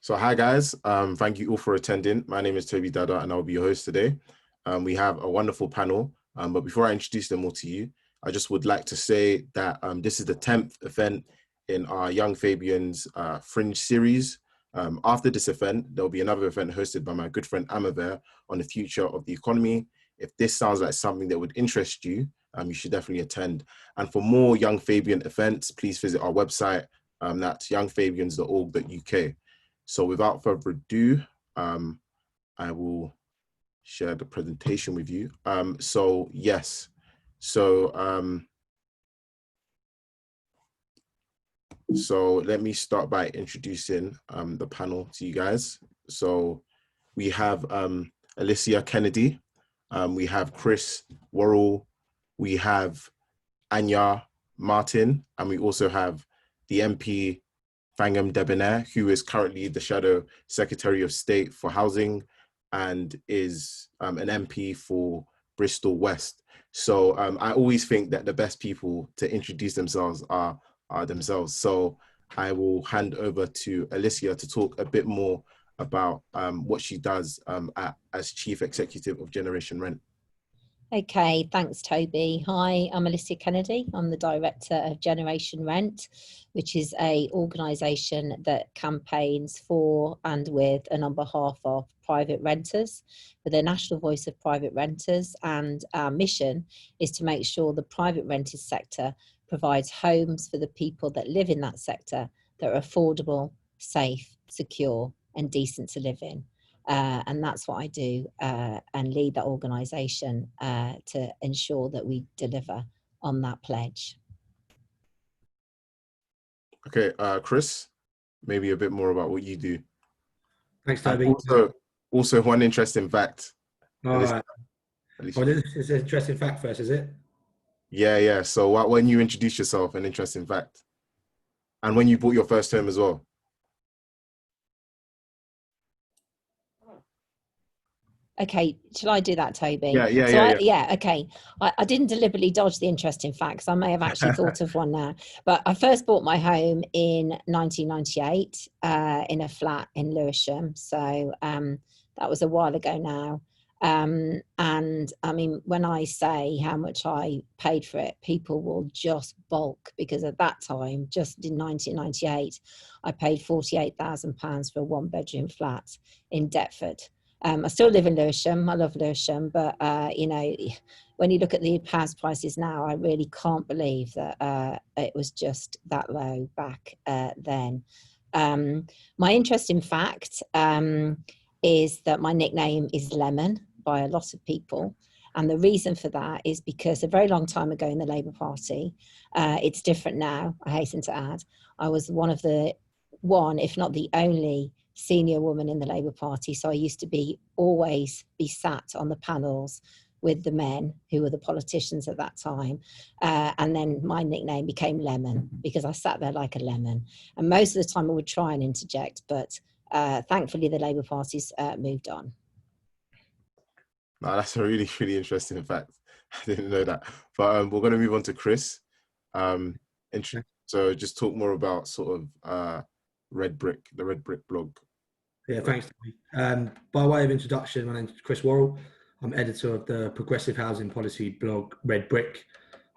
So hi guys, thank you all for attending. My name is Tobi Dada and I'll be your host today. We have a wonderful panel, but before I introduce them all to you, I just would like to say that this is the 10th event in our Young Fabian's Fringe series. After this event, there'll be another event hosted by my good friend Amaver on the future of the economy. If this sounds like something that would interest you, you should definitely attend. And for more Young Fabian events, please visit our website, that's youngfabians.org.uk. So without further ado, I will share the presentation with you. So let me start by introducing the panel to you guys. So we have Alicia Kennedy, we have Chris Worrall, we have Anya Martin, and we also have the MP Thangam Debbonaire, who is currently the Shadow Secretary of State for Housing and is an MP for Bristol West. So I always think that the best people to introduce themselves are themselves. So I will hand over to Alicia to talk a bit more about what she does as Chief Executive of Generation Rent. Okay, thanks Toby. Hi, I'm Alicia Kennedy. I'm the Director of Generation Rent, which is an organisation that campaigns for and with and on behalf of private renters. We're the national voice of private renters, and our mission is to make sure the private rented sector provides homes for the people that live in that sector that are affordable, safe, secure and decent to live in. And that's what I do and lead that organisation to ensure that we deliver on that pledge. Okay, Chris, maybe a bit more about what you do. Thanks, Toby. Also one interesting fact. All right. Oh, this is an interesting fact first, is it? Yeah. So when you introduce yourself, an interesting fact. And when you bought your first home as well. Okay, shall I do that, Toby? Yeah. Okay. I didn't deliberately dodge the interesting facts. I may have actually thought of one now. But I first bought my home in 1998 in a flat in Lewisham. So that was a while ago now. And I mean, when I say how much I paid for it, people will just balk, because at that time, just in 1998, I paid £48,000 for a one-bedroom flat in Deptford. I still live in Lewisham. I love Lewisham, but you know, when you look at the house prices now, I really can't believe that it was just that low back then. My interesting fact is that my nickname is Lemon by a lot of people. And the reason for that is because a very long time ago in the Labour Party, it's different now, I hasten to add, I was one, if not the only senior woman in the Labour Party. So I used to always be sat on the panels with the men who were the politicians at that time. And then my nickname became Lemon, because I sat there like a lemon. And most of the time I would try and interject, but thankfully the Labour Party's moved on. No, that's a really, really interesting fact. I didn't know that. But we're going to move on to Chris. So just talk more about sort of the Red Brick blog. Yeah, thanks. By way of introduction, my name is Chris Worrall. I'm editor of the progressive housing policy blog Red Brick.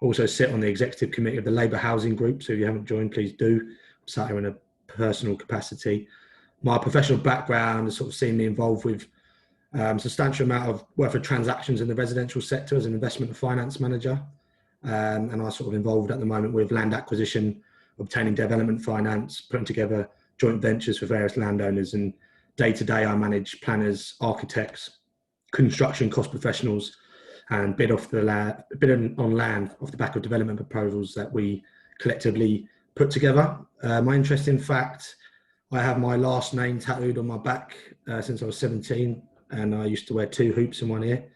Also sit on the executive committee of the Labour Housing Group. So if you haven't joined, please do. I'm sat here in a personal capacity. My professional background has sort of seen me involved with substantial amount of worth of transactions in the residential sector as an investment and finance manager. And I'm sort of involved at the moment with land acquisition, obtaining development finance, putting together joint ventures for various landowners, and day to day I manage planners, architects, construction cost professionals, and bid on land off the back of development proposals that we collectively put together. My interesting fact, I have my last name tattooed on my back since I was 17, and I used to wear 2 hoops in one ear.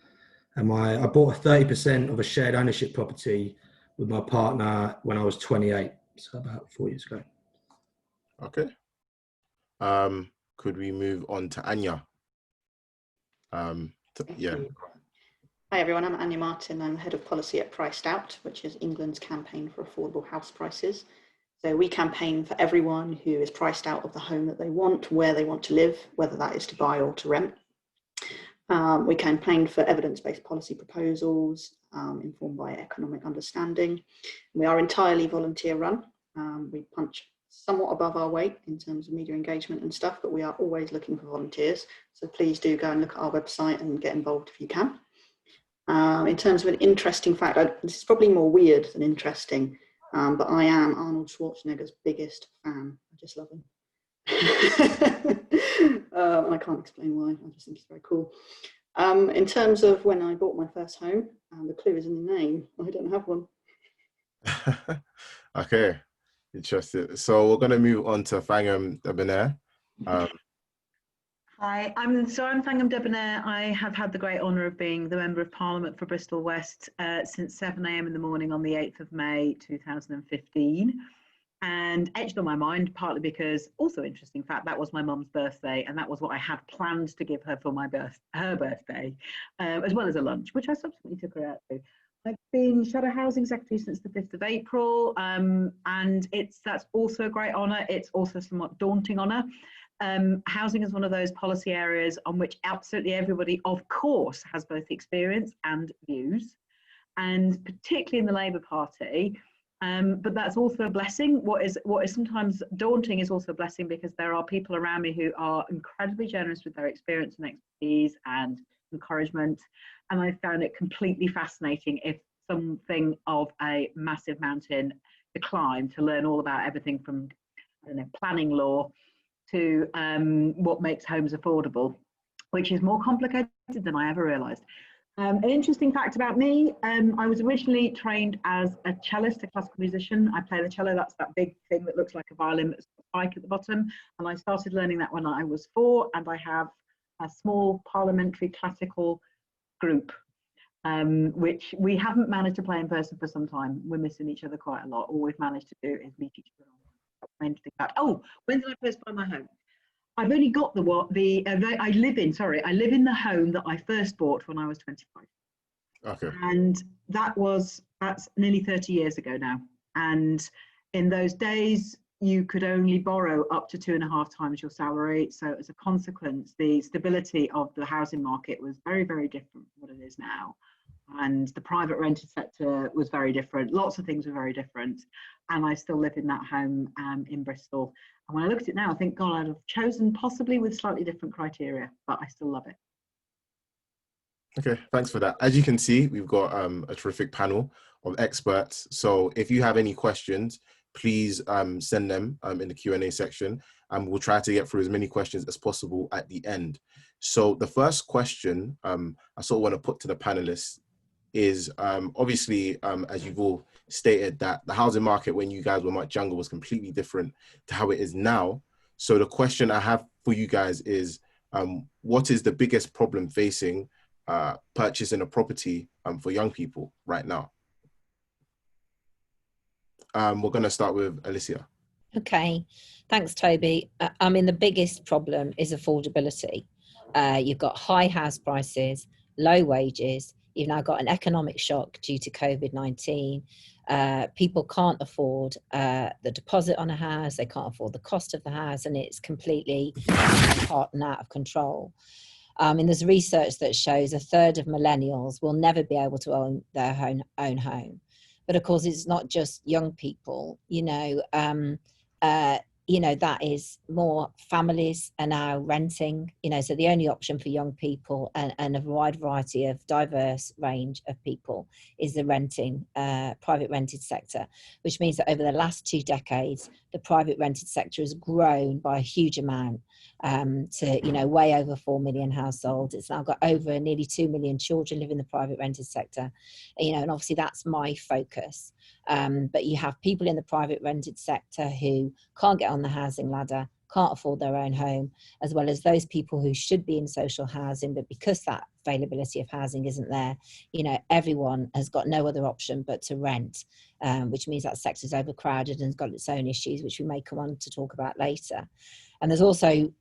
And I bought 30% of a shared ownership property with my partner when I was 28, so about 4 years ago. Okay. Could we move on to Anya? Yeah. Hi everyone, I'm Anya Martin. I'm head of policy at Priced Out, which is England's campaign for affordable house prices. So we campaign for everyone who is priced out of the home that they want, where they want to live, whether that is to buy or to rent. We campaign for evidence-based policy proposals informed by economic understanding. We are entirely volunteer run. We punch somewhat above our weight in terms of media engagement and stuff, but we are always looking for volunteers. So please do go and look at our website and get involved if you can. In terms of an interesting fact, this is probably more weird than interesting, but I am Arnold Schwarzenegger's biggest fan. I just love him. I can't explain why, I just think he's very cool. In terms of when I bought my first home, the clue is in the name. I don't have one. Okay, interesting. So we're going to move on to Thangam Debbonaire. Hi, I'm Thangam Debbonaire. I have had the great honour of being the Member of Parliament for Bristol West since 7 a.m. in the morning on the 8th of May 2015. And etched on my mind, partly because, also interesting fact, that was my mum's birthday, and that was what I had planned to give her for her birthday, as well as a lunch, which I subsequently took her out to. I've been Shadow Housing Secretary since the 5th of April, and that's also a great honour. It's also a somewhat daunting honour. Housing is one of those policy areas on which absolutely everybody, of course, has both experience and views, and particularly in the Labour Party. But that's also a blessing. What is sometimes daunting is also a blessing, because there are people around me who are incredibly generous with their experience and expertise and encouragement. And I found it completely fascinating, if something of a massive mountain to climb, to learn all about everything from, I don't know, planning law to what makes homes affordable, which is more complicated than I ever realised. An interesting fact about me, I was originally trained as a cellist, a classical musician. I play the cello, that's that big thing that looks like a violin that's got a spike at the bottom. And I started learning that when I was 4, and I have a small parliamentary classical group, which we haven't managed to play in person for some time. We're missing each other quite a lot. All we've managed to do is meet each other online. Interesting fact. Oh, when did I first buy my home? I've only got I live in the home that I first bought when I was 25. Okay. And that's nearly 30 years ago now. And in those days, you could only borrow up to 2.5 times your salary. So as a consequence, the stability of the housing market was very, very different from what it is now. And the private rented sector was very different. Lots of things were very different. And I still live in that home in Bristol. And when I look at it now, I think, God, I'd have chosen possibly with slightly different criteria, but I still love it. Okay, thanks for that. As you can see, we've got a terrific panel of experts. So if you have any questions, please send them in the Q&A section, and we'll try to get through as many questions as possible at the end. So the first question I sort of want to put to the panelists is obviously, as you've all stated, that the housing market when you guys were much younger was completely different to how it is now. So the question I have for you guys is, what is the biggest problem facing purchasing a property for young people right now? We're going to start with Alicia. Okay, thanks, Toby. I mean, the biggest problem is affordability. You've got high house prices, low wages. You've now got an economic shock due to COVID-19. People can't afford the deposit on a house. They can't afford the cost of the house, and it's completely hot and out of control. And there's research that shows 1/3 of millennials will never be able to own their own home. But of course, it's not just young people. That is more families are now renting, so the only option for young people and a wide variety of diverse range of people is the private rented sector, which means that over the last 2 decades, the private rented sector has grown by a huge amount to, way over 4 million households. It's now got over nearly 2 million children live in the private rented sector, and obviously that's my focus. But you have people in the private rented sector who can't get on the housing ladder, can't afford their own home, as well as those people who should be in social housing, but because that availability of housing isn't there, everyone has got no other option but to rent, which means that sector is overcrowded and has got its own issues, which we may come on to talk about later. And there's also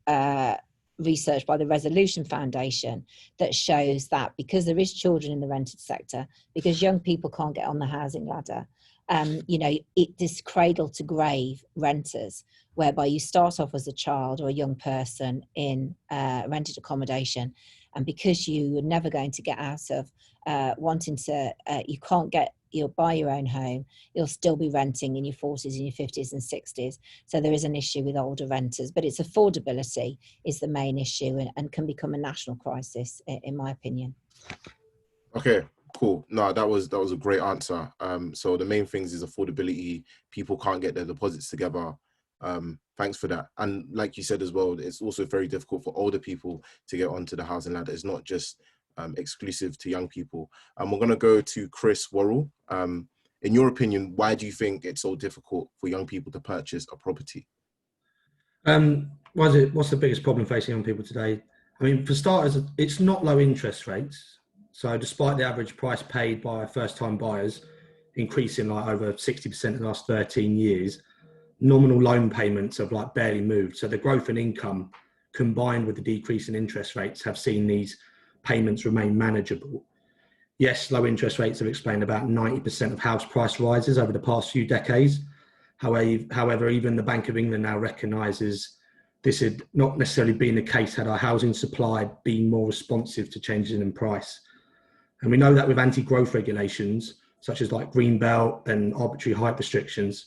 research by the Resolution Foundation that shows that because there is children in the rented sector, because young people can't get on the housing ladder, you know, this cradle to grave renters, whereby you start off as a child or a young person in rented accommodation, and because you are never going to get out of wanting to, you can't get, you'll buy your own home, you'll still be renting in your 40s and your 50s and 60s. So there is an issue with older renters, but it's affordability is the main issue, and can become a national crisis, in my opinion. Okay, cool. No, that was a great answer. So the main things is affordability. People can't get their deposits together. Thanks for that. And like you said as well, it's also very difficult for older people to get onto the housing ladder. It's not just exclusive to young people. We're going to go to Chris Worrall. In your opinion, why do you think it's so difficult for young people to purchase a property? What's the biggest problem facing young people today? I mean, for starters, it's not low interest rates. So despite the average price paid by first-time buyers increasing like over 60% in the last 13 years, nominal loan payments have like barely moved. So the growth in income combined with the decrease in interest rates have seen these payments remain manageable. Yes, low interest rates have explained about 90% of house price rises over the past few decades. However, even the Bank of England now recognises this had not necessarily been the case had our housing supply been more responsive to changes in price. And we know that with anti-growth regulations, such as like Greenbelt and arbitrary height restrictions,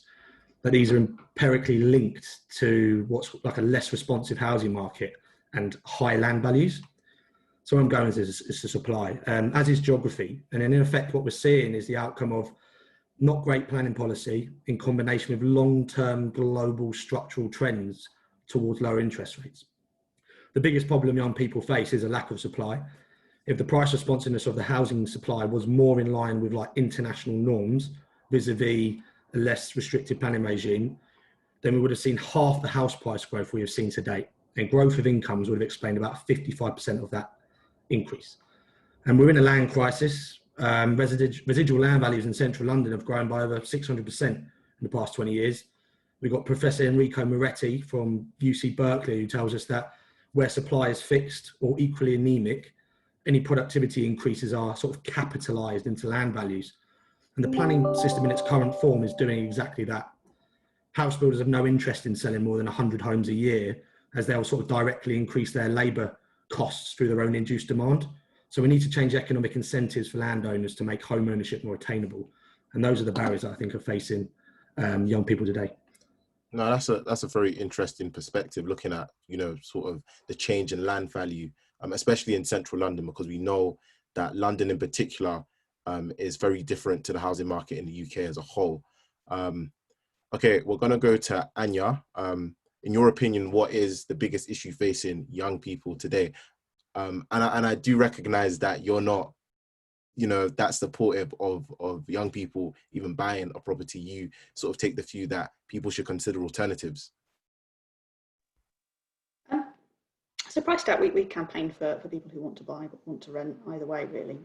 that these are empirically linked to what's like a less responsive housing market and high land values. So where I'm going is the supply, as is geography. And in effect, what we're seeing is the outcome of not great planning policy in combination with long-term global structural trends towards lower interest rates. The biggest problem young people face is a lack of supply. If the price responsiveness of the housing supply was more in line with like international norms vis-a-vis a less restrictive planning regime, then we would have seen half the house price growth we have seen to date. And growth of incomes would have explained about 55% of that increase. And we're in a land crisis. Residual land values in central London have grown by over 600% in the past 20 years. We've got Professor Enrico Moretti from UC Berkeley who tells us that where supply is fixed or equally anemic, any productivity increases are sort of capitalised into land values. And the planning system in its current form is doing exactly that. House builders have no interest in selling more than 100 homes a year, as they'll sort of directly increase their labour costs through their own induced demand. So we need to change economic incentives for landowners to make home ownership more attainable. And those are the barriers that I think are facing young people today. No, that's a very interesting perspective, looking at, you know, sort of the change in land value, especially in central London, because we know that London in particular is very different to the housing market in the UK as a whole. Okay, we're going to go to Anya. In your opinion, what is the biggest issue facing young people today? And I do recognize that you're not, you know, that supportive of young people even buying a property. You sort of take the view that people should consider alternatives. So price out, we campaign for people who want to buy but want to rent, either way really.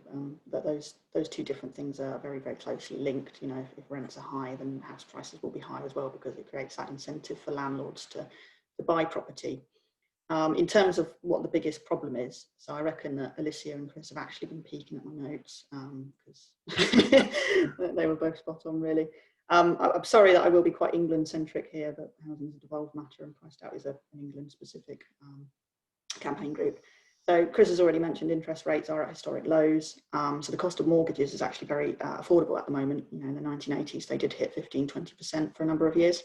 But those two different things are very, very closely linked. You know, if rents are high, then house prices will be high as well, because it creates that incentive for landlords to buy property. In terms of what the biggest problem is, so I reckon that Alicia and Chris have actually been peeking at my notes, because they were both spot on really. I'm sorry that I will be quite England-centric here, but housing is a devolved matter and priced out is an England-specific campaign group. So Chris has already mentioned interest rates are at historic lows. So the cost of mortgages is actually very affordable at the moment. You know, in the 1980s, they did hit 15-20% for a number of years.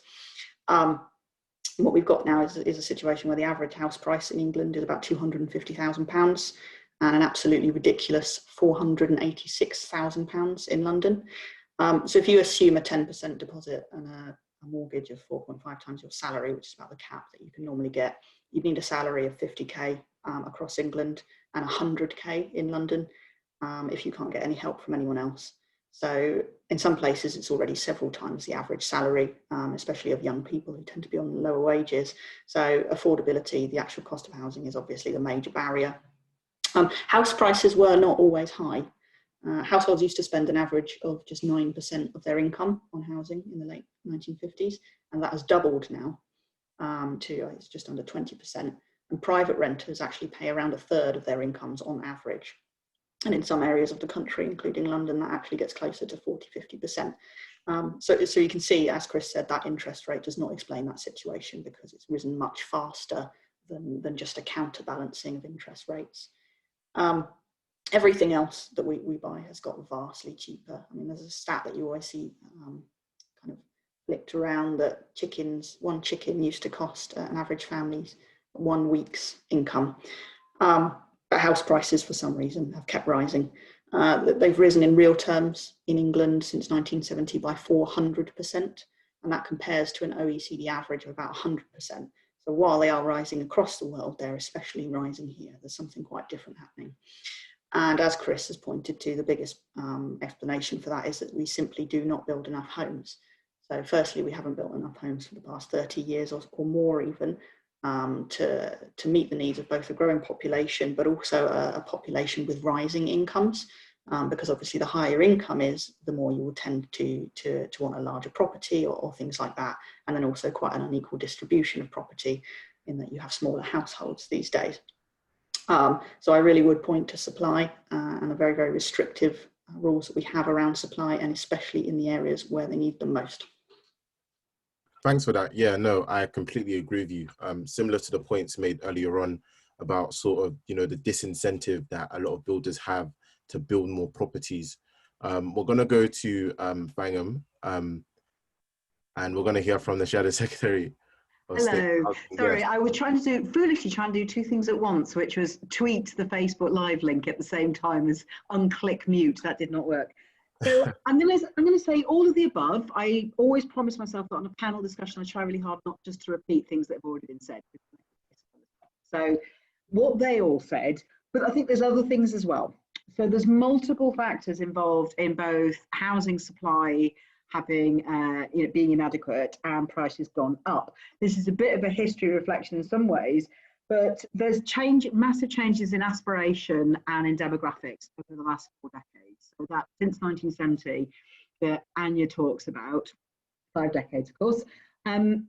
What we've got now is a situation where the average house price in England is about £250,000 and an absolutely ridiculous £486,000 in London. So if you assume a 10% deposit and a mortgage of 4.5 times your salary, which is about the cap that you can normally get, you'd need a salary of 50k across England and 100k in London if you can't get any help from anyone else. So in some places, it's already several times the average salary, especially of young people who tend to be on lower wages. So affordability, the actual cost of housing, is obviously the major barrier. House prices were not always high. Households used to spend an average of just 9% of their income on housing in the late 1950s, and that has doubled now to it's just under 20%. And private renters actually pay around a third of their incomes on average. And in some areas of the country, including London, that actually gets closer to 40–50%. So you can see, as Chris said, that interest rate does not explain that situation, because it's risen much faster than just a counterbalancing of interest rates. Everything else that we buy has got vastly cheaper. I mean, there's a stat that you always see kind of flicked around, that one chicken used to cost an average family 1 week's income. But house prices, for some reason, have kept rising. They've risen in real terms in England since 1970 by 400%, and that compares to an OECD average of about 100%. So while they are rising across the world, they're especially rising here. There's something quite different happening. And as Chris has pointed to, the biggest explanation for that is that we simply do not build enough homes. So firstly, we haven't built enough homes for the past 30 years or more even, to meet the needs of both a growing population, but also a population with rising incomes. Because obviously the higher income is, the more you will tend to want a larger property or things like that. And then also quite an unequal distribution of property, in that you have smaller households these days. So I really would point to supply and the very, very restrictive rules that we have around supply, and especially in the areas where they need them most. Thanks for that. Yeah, no, I completely agree with you. Similar to the points made earlier on about sort of, the disincentive that a lot of builders have to build more properties. We're going to go to Thangam, and we're going to hear from the Shadow Secretary. Hello. Sorry, I was foolishly trying to do two things at once, which was tweet the Facebook Live link at the same time as unclick mute. That did not work. So I'm going to say all of the above. I always promise myself that on a panel discussion, I try really hard not just to repeat things that have already been said. So what they all said, but I think there's other things as well. So there's multiple factors involved in both housing supply having being inadequate and prices gone up. This is a bit of a history reflection in some ways, but there's massive changes in aspiration and in demographics over the last 4 decades. So that since 1970 that Anya talks about, 5 decades of course,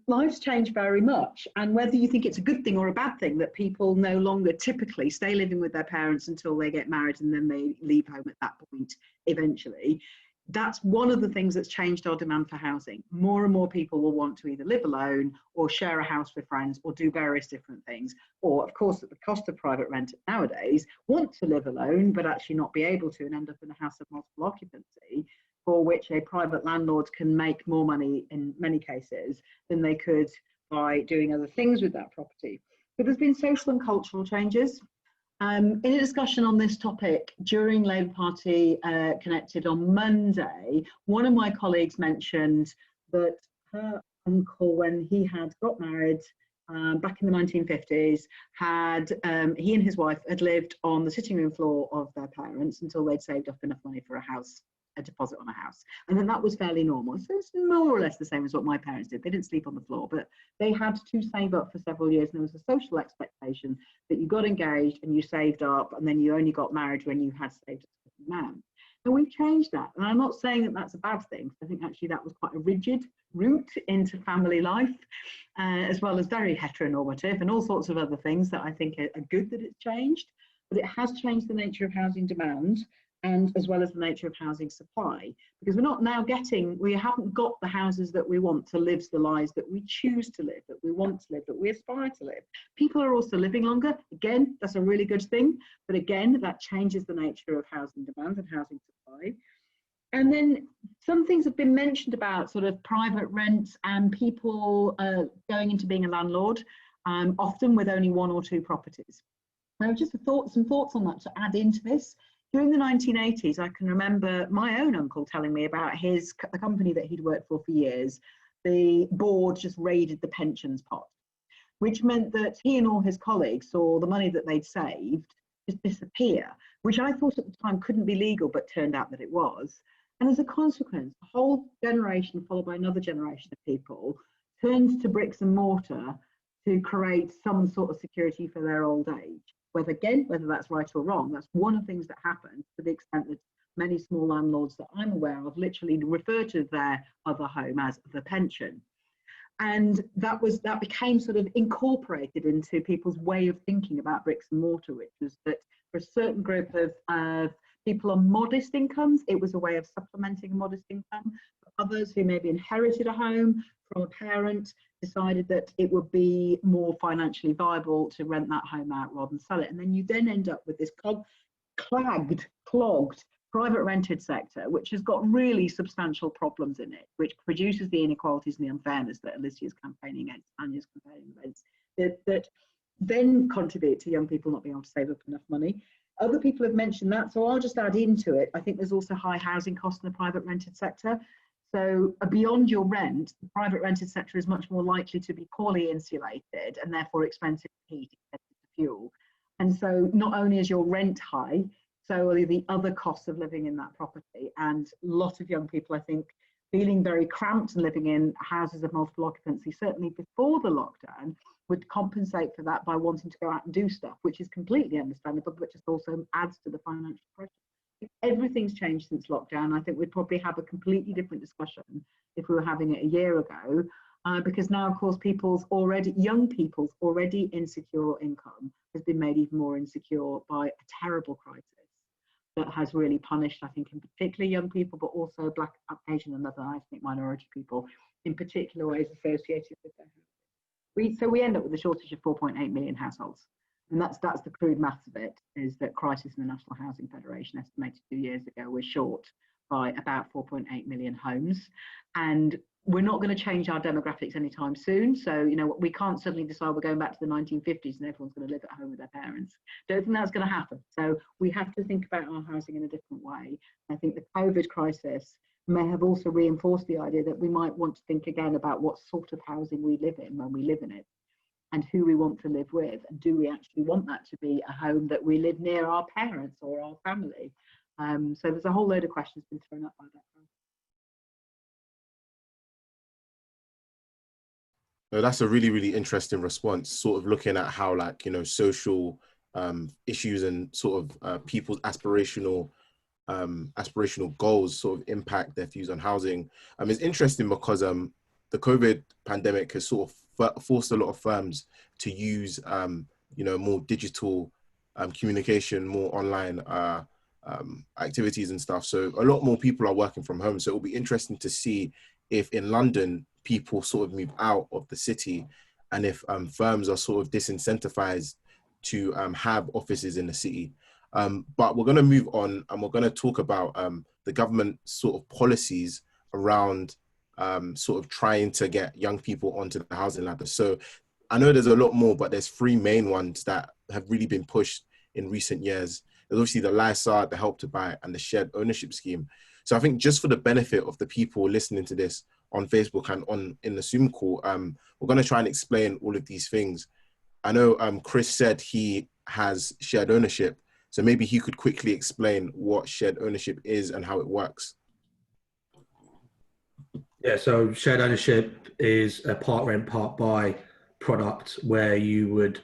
life's changed very much. And whether you think it's a good thing or a bad thing that people no longer typically stay living with their parents until they get married and then they leave home at that point eventually, that's one of the things that's changed our demand for housing. More and more people will want to either live alone or share a house with friends or do various different things. Or of course, at the cost of private rent nowadays, want to live alone, but actually not be able to and end up in a house of multiple occupancy, for which a private landlord can make more money in many cases than they could by doing other things with that property. But there's been social and cultural changes. In a discussion on this topic during Labour Party Connected on Monday, one of my colleagues mentioned that her uncle, when he had got married back in the 1950s, he and his wife had lived on the sitting room floor of their parents until they'd saved up enough money for a deposit on a house. And then that was fairly normal. So it's more or less the same as what my parents did. They didn't sleep on the floor, but they had to save up for several years. And there was a social expectation that you got engaged and you saved up, and then you only got married when you had saved a certain amount. And we've changed that. And I'm not saying that that's a bad thing. I think actually that was quite a rigid route into family life, as well as very heteronormative and all sorts of other things that I think are good that it's changed. But it has changed the nature of housing demand, and as well as the nature of housing supply, because we haven't got the houses that we want to live the lives that we choose to live, that we want to live, that we aspire to live. People are also living longer. Again, that's a really good thing, but again, that changes the nature of housing demand and housing supply. And then some things have been mentioned about sort of private rents and people going into being a landlord, often with only 1 or 2 properties. I have just some thoughts on that to add into this. During the 1980s, I can remember my own uncle telling me about the company that he'd worked for years. The board just raided the pensions pot, which meant that he and all his colleagues saw the money that they'd saved just disappear, which I thought at the time couldn't be legal, but turned out that it was. And as a consequence, a whole generation, followed by another generation of people, turned to bricks and mortar to create some sort of security for their old age. Whether that's right or wrong, that's one of the things that happened, to the extent that many small landlords that I'm aware of literally refer to their other home as the pension. And that became sort of incorporated into people's way of thinking about bricks and mortar, which was that for a certain group of people on modest incomes, it was a way of supplementing a modest income. For others who maybe inherited a home from a parent, decided that it would be more financially viable to rent that home out rather than sell it. And then you then end up with this clogged private rented sector, which has got really substantial problems in it, which produces the inequalities and the unfairness that Alicia's campaigning against, Anya's campaigning against, that then contribute to young people not being able to save up enough money. Other people have mentioned that, so I'll just add into it. I think there's also high housing costs in the private rented sector. So beyond your rent, the private rented sector is much more likely to be poorly insulated and therefore expensive to heat, expensive to fuel. And so not only is your rent high, so are the other costs of living in that property. And a lot of young people, I think, feeling very cramped and living in houses of multiple occupancy, certainly before the lockdown, would compensate for that by wanting to go out and do stuff, which is completely understandable, but just also adds to the financial pressure. Everything's changed since lockdown. I think we'd probably have a completely different discussion if we were having it a year ago, because now, of course, young people's already insecure income has been made even more insecure by a terrible crisis that has really punished, I think, in particular young people, but also Black, Asian and other ethnic minority people in particular ways associated with their housing. So we end up with a shortage of 4.8 million households. And that's the crude maths of it, is that Crisis in the National Housing Federation estimated 2 years ago we're short by about 4.8 million homes. And we're not going to change our demographics anytime soon. So, you know, we can't suddenly decide we're going back to the 1950s and everyone's going to live at home with their parents. Don't think that's going to happen. So we have to think about our housing in a different way. I think the COVID crisis may have also reinforced the idea that we might want to think again about what sort of housing we live in when we live in it, and who we want to live with. And do we actually want that to be a home that we live near our parents or our family? So there's a whole load of questions been thrown up by that. No, that's a really, really interesting response, sort of looking at how, like, you know, social issues and sort of people's aspirational goals sort of impact their views on housing. It's interesting because the COVID pandemic has sort of forced a lot of firms to use, you know, more digital communication, more online activities and stuff. So a lot more people are working from home. So it'll be interesting to see if in London, people sort of move out of the city, and if firms are sort of disincentivized to have offices in the city. But we're going to move on, and we're going to talk about the government sort of policies around sort of trying to get young people onto the housing ladder. So I know there's a lot more, but there's three main ones that have really been pushed in recent years. There's obviously the LISA, the Help to Buy, and the shared ownership scheme. So I think just for the benefit of the people listening to this on Facebook and in the Zoom call, we're going to try and explain all of these things. I know Chris said he has shared ownership, so maybe he could quickly explain what shared ownership is and how it works. Yeah, so shared ownership is a part rent, part buy product where you would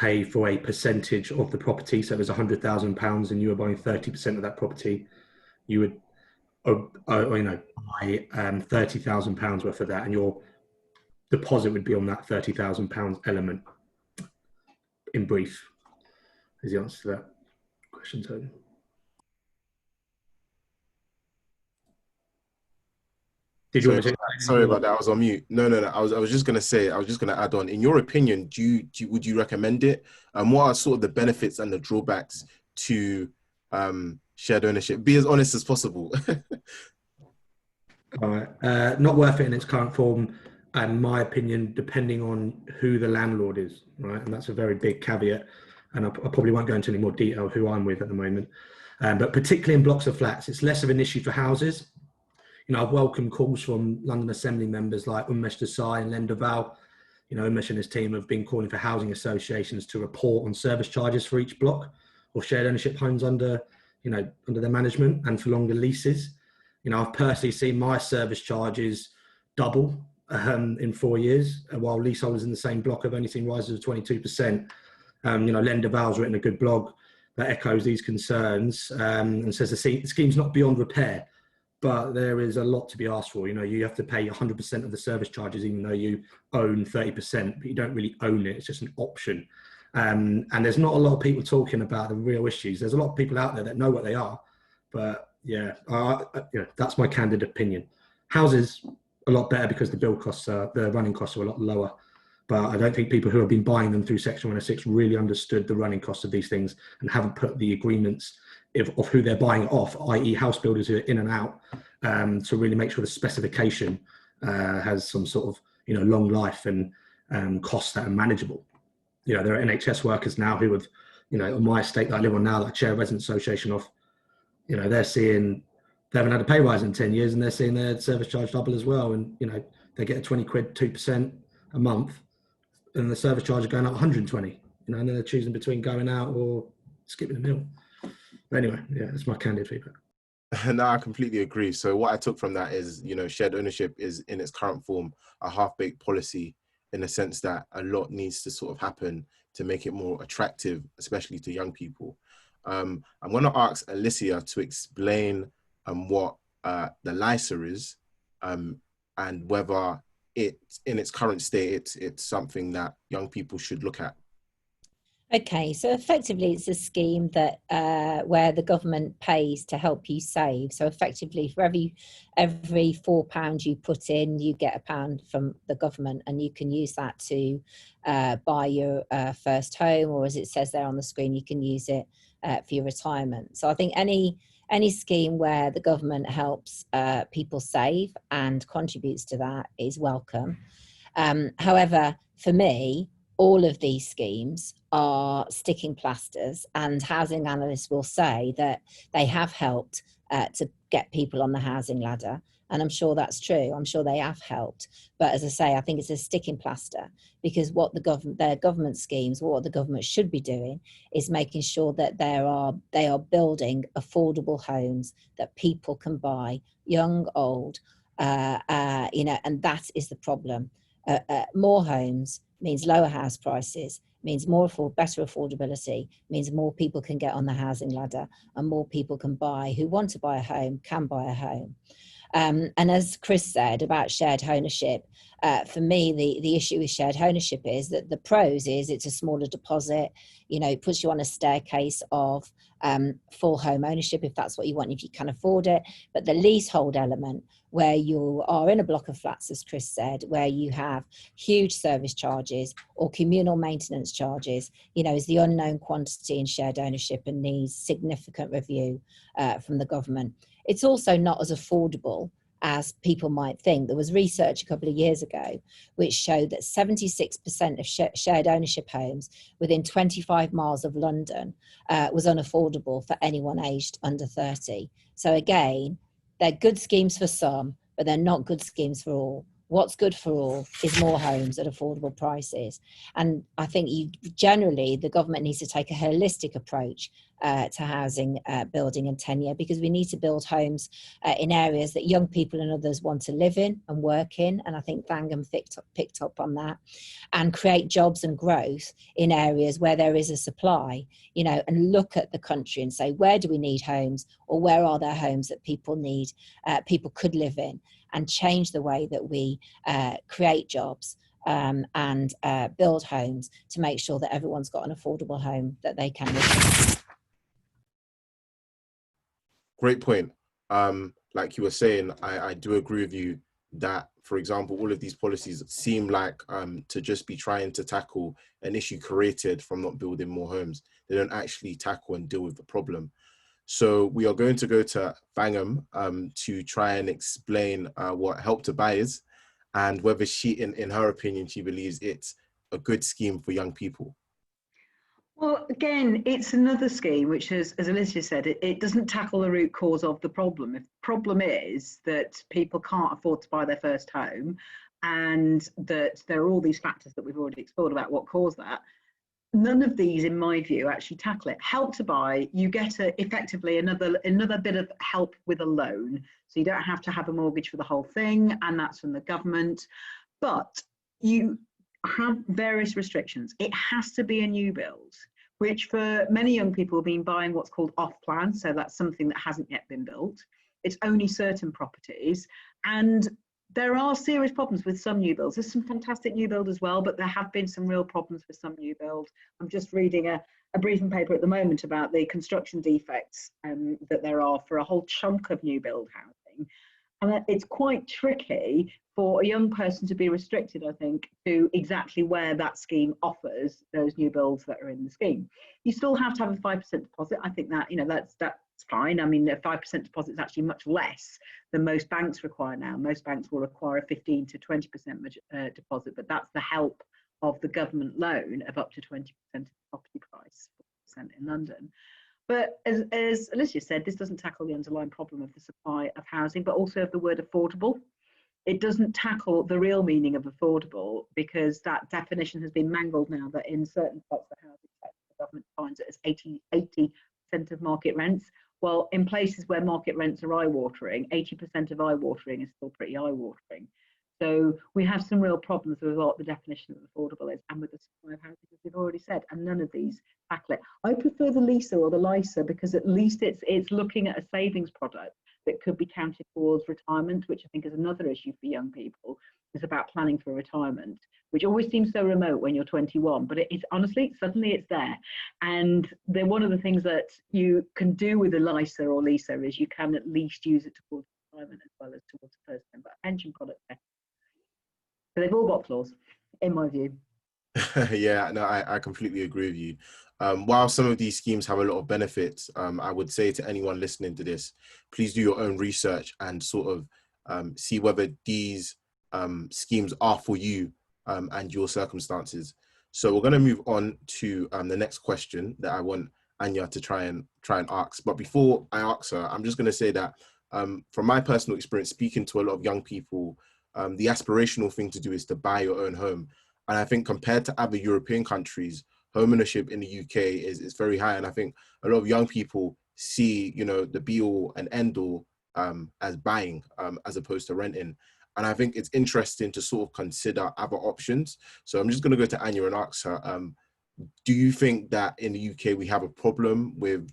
pay for a percentage of the property. So if it was £100,000 and you were buying 30% of that property, you would buy £30,000 worth of that, and your deposit would be on that £30,000 element. In brief, is the answer to that question, Toby? Did you want to sorry about that. I was on mute. No. I was just going to add on. In your opinion, would you recommend it? What are sort of the benefits and the drawbacks to shared ownership? Be as honest as possible. All right. Not worth it in its current form, in my opinion, depending on who the landlord is, right? And that's a very big caveat. And I probably won't go into any more detail who I'm with at the moment. But particularly in blocks of flats, it's less of an issue for houses. You know, I've welcomed calls from London Assembly members like Umesh Desai and Len Duval. You know, Umesh and his team have been calling for housing associations to report on service charges for each block or shared ownership homes under their management, and for longer leases. You know, I've personally seen my service charges double in 4 years, while leaseholders in the same block have only seen rises of 22%. You know, Len Duval's written a good blog that echoes these concerns and says the scheme's not beyond repair, but there is a lot to be asked for. You know, you have to pay 100% of the service charges, even though you own 30%, but you don't really own it. It's just an option. And there's not a lot of people talking about the real issues. There's a lot of people out there that know what they are, but yeah, that's my candid opinion. Houses a lot better because the running costs are a lot lower. But I don't think people who have been buying them through Section 106 really understood the running costs of these things and haven't put the agreements of who they're buying it off, i.e. house builders who are in and out, to really make sure the specification has some sort of, you know, long life and costs that are manageable. You know, there are NHS workers now who have, you know, on my estate that I live on now, that I chair a resident association of, you know, they haven't had a pay rise in 10 years and they're seeing their service charge double as well. And, you know, they get a 20 quid, 2% a month, and the service charge is going up 120, you know, and then they're choosing between going out or skipping a meal. But anyway, yeah, that's my candid feedback. No, I completely agree. So what I took from that is, you know, shared ownership is in its current form a half-baked policy, in the sense that a lot needs to sort of happen to make it more attractive, especially to young people. I'm going to ask Alicia to explain what the LISA is, and whether it, in its current state, it's something that young people should look at. Okay, so effectively it's a scheme that where the government pays to help you save. So effectively for every £4 you put in, you get £1 from the government, and you can use that to buy your first home, or as it says there on the screen, you can use it for your retirement. So I think any scheme where the government helps people save and contributes to that is welcome. However, for me, all of these schemes are sticking plasters, and housing analysts will say that they have helped to get people on the housing ladder. And I'm sure that's true. I'm sure they have helped. But as I say, I think it's a sticking plaster, because what their government schemes, what the government should be doing is making sure that they are building affordable homes that people can buy, young, old, you know, and that is the problem. More homes means lower house prices, means better affordability, means more people can get on the housing ladder, and more people can buy, who want to buy a home, can buy a home. And as Chris said about shared ownership, for me, the issue with shared ownership is that the pros is it's a smaller deposit, you know, it puts you on a staircase of full home ownership if that's what you want, if you can afford it. But the leasehold element, where you are in a block of flats, as Chris said, where you have huge service charges or communal maintenance charges, you know, is the unknown quantity in shared ownership and needs significant review from the government. It's also not as affordable as people might think. There was research a couple of years ago which showed that 76% of shared ownership homes within 25 miles of London was unaffordable for anyone aged under 30. So again, they're good schemes for some, but they're not good schemes for all. What's good for all is more homes at affordable prices. And I think generally the government needs to take a holistic approach to housing building and tenure, because we need to build homes in areas that young people and others want to live in and work in. And I think Thangam picked up on that, and create jobs and growth in areas where there is a supply, you know, and look at the country and say, where do we need homes, or where are there homes that people need, people could live in, and change the way that we create jobs and build homes to make sure that everyone's got an affordable home that they can live in. Great point. Like you were saying, I do agree with you that, for example, all of these policies seem like to just be trying to tackle an issue created from not building more homes. They don't actually tackle and deal with the problem. So we are going to go to Thangam to try and explain what Help to Buy is, and whether she, in her opinion, she believes it's a good scheme for young people. Well, again, it's another scheme which, as Alicia said, it doesn't tackle the root cause of the problem. If the problem is that people can't afford to buy their first home, and that there are all these factors that we've already explored about what caused that, none of these, in my view, actually tackle it. Help to Buy, you get effectively another bit of help with a loan. So you don't have to have a mortgage for the whole thing, and that's from the government. But you have various restrictions. It has to be a new build, which for many young people have been buying what's called off plan. So that's something that hasn't yet been built. It's only certain properties. And there are serious problems with some new builds. There's some fantastic new build as well, but there have been some real problems with some new build. I'm just reading a briefing paper at the moment about the construction defects that there are for a whole chunk of new build housing. And it's quite tricky for a young person to be restricted, I think, to exactly where that scheme offers those new builds that are in the scheme. You still have to have a 5% deposit. I think that, that's fine. I mean, a 5% deposit is actually much less than most banks require now. Most banks will require a 15 to 20% deposit, but that's the help of the government loan of up to 20% of the property price, 4% in London. But as Alicia said, this doesn't tackle the underlying problem of the supply of housing, but also of the word affordable. It doesn't tackle the real meaning of affordable, because that definition has been mangled now, that in certain parts of the housing sector, the government defines it as 80% of market rents. Well, in places where market rents are eye-watering, 80% of eye-watering is still pretty eye-watering. So we have some real problems with what the definition of affordable is and with the supply of housing, as we've already said, and none of these tackle it. I prefer the LISA or the LISA because at least it's looking at a savings product that could be counted towards retirement, which I think is another issue for young people. It's about planning for retirement, which always seems so remote when you're 21, but it's honestly, suddenly it's there. And one of the things that you can do with a LISA or LISA is you can at least use it towards retirement as well as towards a first member pension product. So they've all got flaws, in my view. Yeah, no, I completely agree with you. While some of these schemes have a lot of benefits, I would say to anyone listening to this, please do your own research and sort of see whether these schemes are for you and your circumstances. So we're going to move on to the next question that I want Anya to try and ask. But before I ask her, I'm just going to say that from my personal experience, speaking to a lot of young people, the aspirational thing to do is to buy your own home. And I think compared to other European countries, home ownership in the UK is very high. And I think a lot of young people see, the be all and end all as buying as opposed to renting. And I think it's interesting to sort of consider other options. So I'm just going to go to Anya and ask her, do you think that in the UK we have a problem with,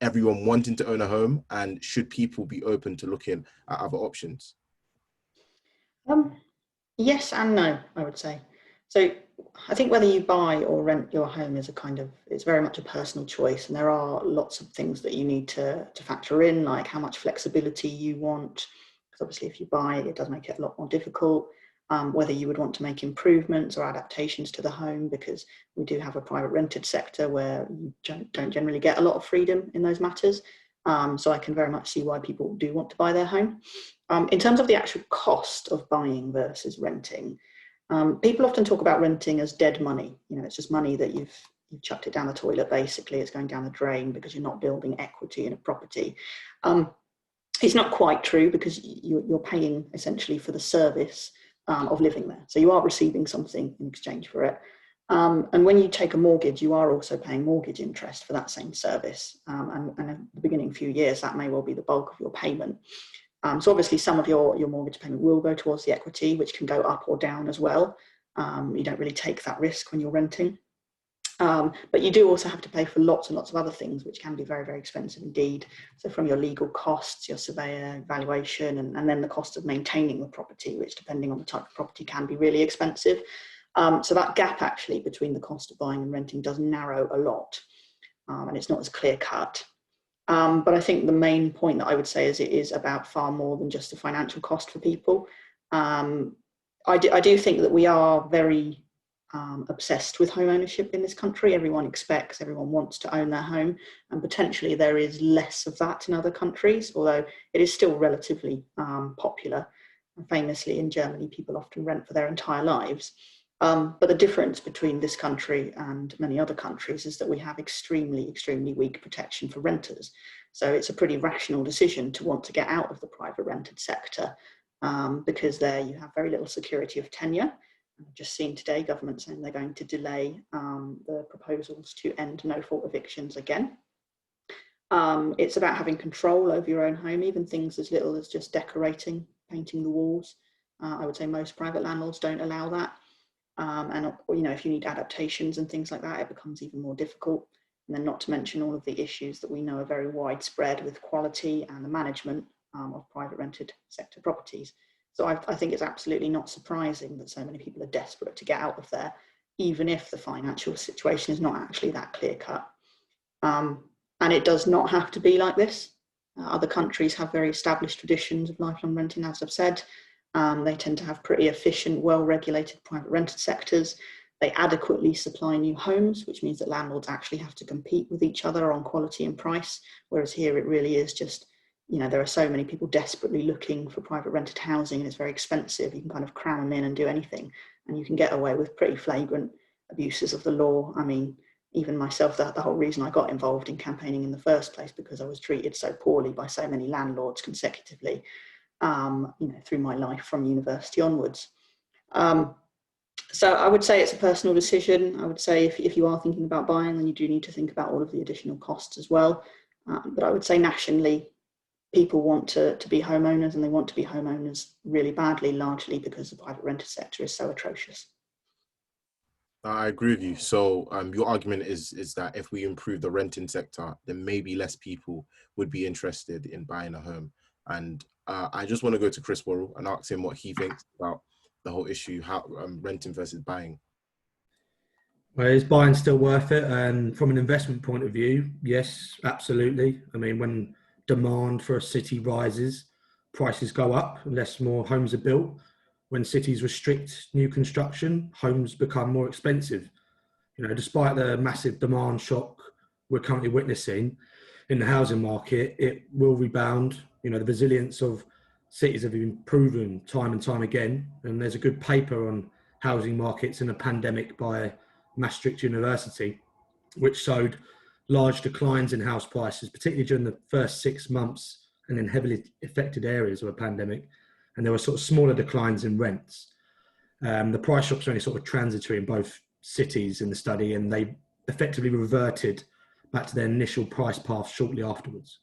everyone wanting to own a home? And should people be open to looking at other options? Yes and no, I would say. So I think whether you buy or rent your home is it's very much a personal choice. And there are lots of things that you need to factor in, like how much flexibility you want. Because obviously if you buy, it does make it a lot more difficult. Whether you would want to make improvements or adaptations to the home, because we do have a private rented sector where you don't generally get a lot of freedom in those matters. So I can very much see why people do want to buy their home. In terms of the actual cost of buying versus renting, people often talk about renting as dead money. It's just money that you've chucked it down the toilet, basically. It's going down the drain because you're not building equity in a property. It's not quite true, because you're paying essentially for the service of living there. So you are receiving something in exchange for it. And when you take a mortgage, you are also paying mortgage interest for that same service. And at the beginning few years, that may well be the bulk of your payment. So obviously some of your mortgage payment will go towards the equity, which can go up or down as well. You don't really take that risk when you're renting. But you do also have to pay for lots and lots of other things, which can be very, very expensive indeed. So from your legal costs, your surveyor valuation, and then the cost of maintaining the property, which depending on the type of property can be really expensive. So that gap actually between the cost of buying and renting does narrow a lot, and it's not as clear cut. But I think the main point that I would say is it is about far more than just the financial cost for people. I do think that we are very obsessed with home ownership in this country. Everyone wants to own their home, and potentially there is less of that in other countries, although it is still relatively popular. And famously in Germany, people often rent for their entire lives. But the difference between this country and many other countries is that we have extremely, extremely weak protection for renters. So it's a pretty rational decision to want to get out of the private rented sector, because there you have very little security of tenure. I've just seen today government saying they're going to delay the proposals to end no-fault evictions again. It's about having control over your own home, even things as little as just decorating, painting the walls. I would say most private landlords don't allow that. And if you need adaptations and things like that, it becomes even more difficult. And then not to mention all of the issues that we know are very widespread with quality and the management of private rented sector properties. So I think it's absolutely not surprising that so many people are desperate to get out of there, even if the financial situation is not actually that clear cut. And it does not have to be like this. Other countries have very established traditions of lifelong renting, as I've said. They tend to have pretty efficient, well-regulated private rented sectors. They adequately supply new homes, which means that landlords actually have to compete with each other on quality and price, whereas here it really is just, there are so many people desperately looking for private rented housing, and it's very expensive. You can kind of cram them in and do anything, and you can get away with pretty flagrant abuses of the law. I mean, even myself, the whole reason I got involved in campaigning in the first place, because I was treated so poorly by so many landlords consecutively, through my life from university onwards. So I would say it's a personal decision. I would say if you are thinking about buying, then you do need to think about all of the additional costs as well. But I would say nationally, people want to be homeowners, and they want to be homeowners really badly, largely because the private rented sector is so atrocious. I agree with you. So your argument is that if we improve the renting sector, then maybe less people would be interested in buying a home. And I just want to go to Chris Worrall and ask him what he thinks about the whole issue, how renting versus buying. Well, is buying still worth it? And from an investment point of view, yes, absolutely. I mean, when demand for a city rises, prices go up, less more homes are built. When cities restrict new construction, homes become more expensive. Despite the massive demand shock we're currently witnessing in the housing market, it will rebound. The resilience of cities have been proven time and time again. And there's a good paper on housing markets in a pandemic by Maastricht University, which showed large declines in house prices, particularly during the first 6 months and in heavily affected areas of a pandemic. And there were sort of smaller declines in rents. The price shocks are only sort of transitory in both cities in the study, and they effectively reverted back to their initial price path shortly afterwards.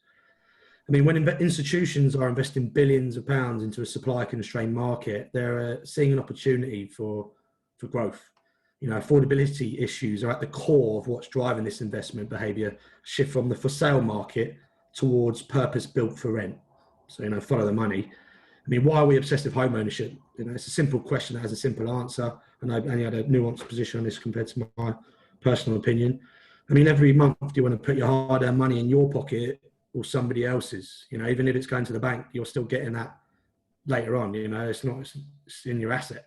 I mean, when institutions are investing billions of pounds into a supply-constrained market, they're seeing an opportunity for growth. Affordability issues are at the core of what's driving this investment behaviour shift from the for sale market towards purpose-built for rent. So, follow the money. I mean, why are we obsessed with home ownership? It's a simple question that has a simple answer. And I only had a nuanced position on this compared to my personal opinion. I mean, every month, do you want to put your hard-earned money in your pocket or somebody else's? Even if it's going to the bank, you're still getting that later on. It's in your asset.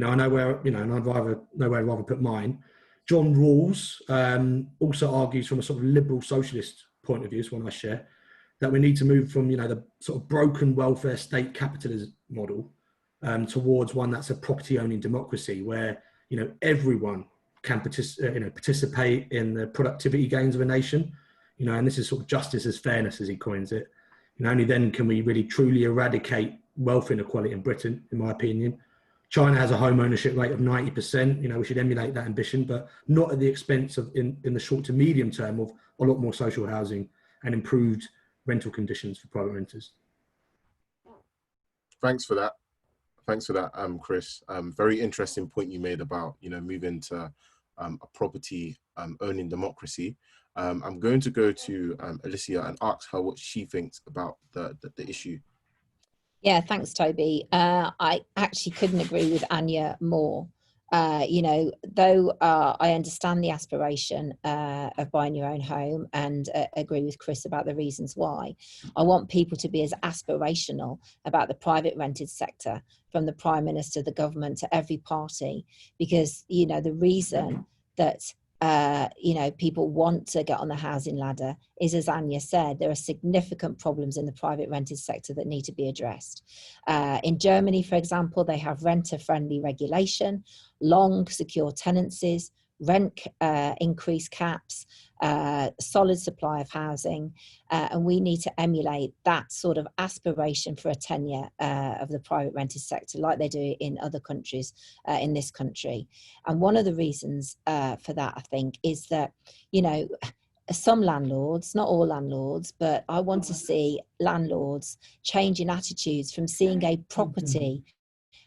I know where, and I'd rather know where I'd rather put mine. John Rawls also argues from a sort of liberal socialist point of view, it's one I share, that we need to move from, the sort of broken welfare state capitalist model towards one that's a property-owning democracy where, everyone can participate in the productivity gains of a nation, and this is sort of justice as fairness, as he coins it. Only then can we really truly eradicate wealth inequality in Britain, in my opinion. China has a home ownership rate of 90%. We should emulate that ambition, but not at the expense of, in the short to medium term, of a lot more social housing and improved rental conditions for private renters. Thanks for that, Chris. Very interesting point you made about moving to a property owning democracy. I'm going to go to Alicia and ask her what she thinks about the issue. Yeah, thanks, Toby. I actually couldn't agree with Anya more. Though I understand the aspiration of buying your own home and agree with Chris about the reasons why, I want people to be as aspirational about the private rented sector, from the Prime Minister, the government, to every party, because, the reason that people want to get on the housing ladder is, as Anya said, there are significant problems in the private rented sector that need to be addressed. In Germany, for example, they have renter-friendly regulation, long secure tenancies, rent increase caps, solid supply of housing, and we need to emulate that sort of aspiration for a tenure of the private rented sector like they do in other countries in this country. And one of the reasons for that, I think, is that, some landlords, not all landlords, but I want to see landlords changing attitudes from seeing a property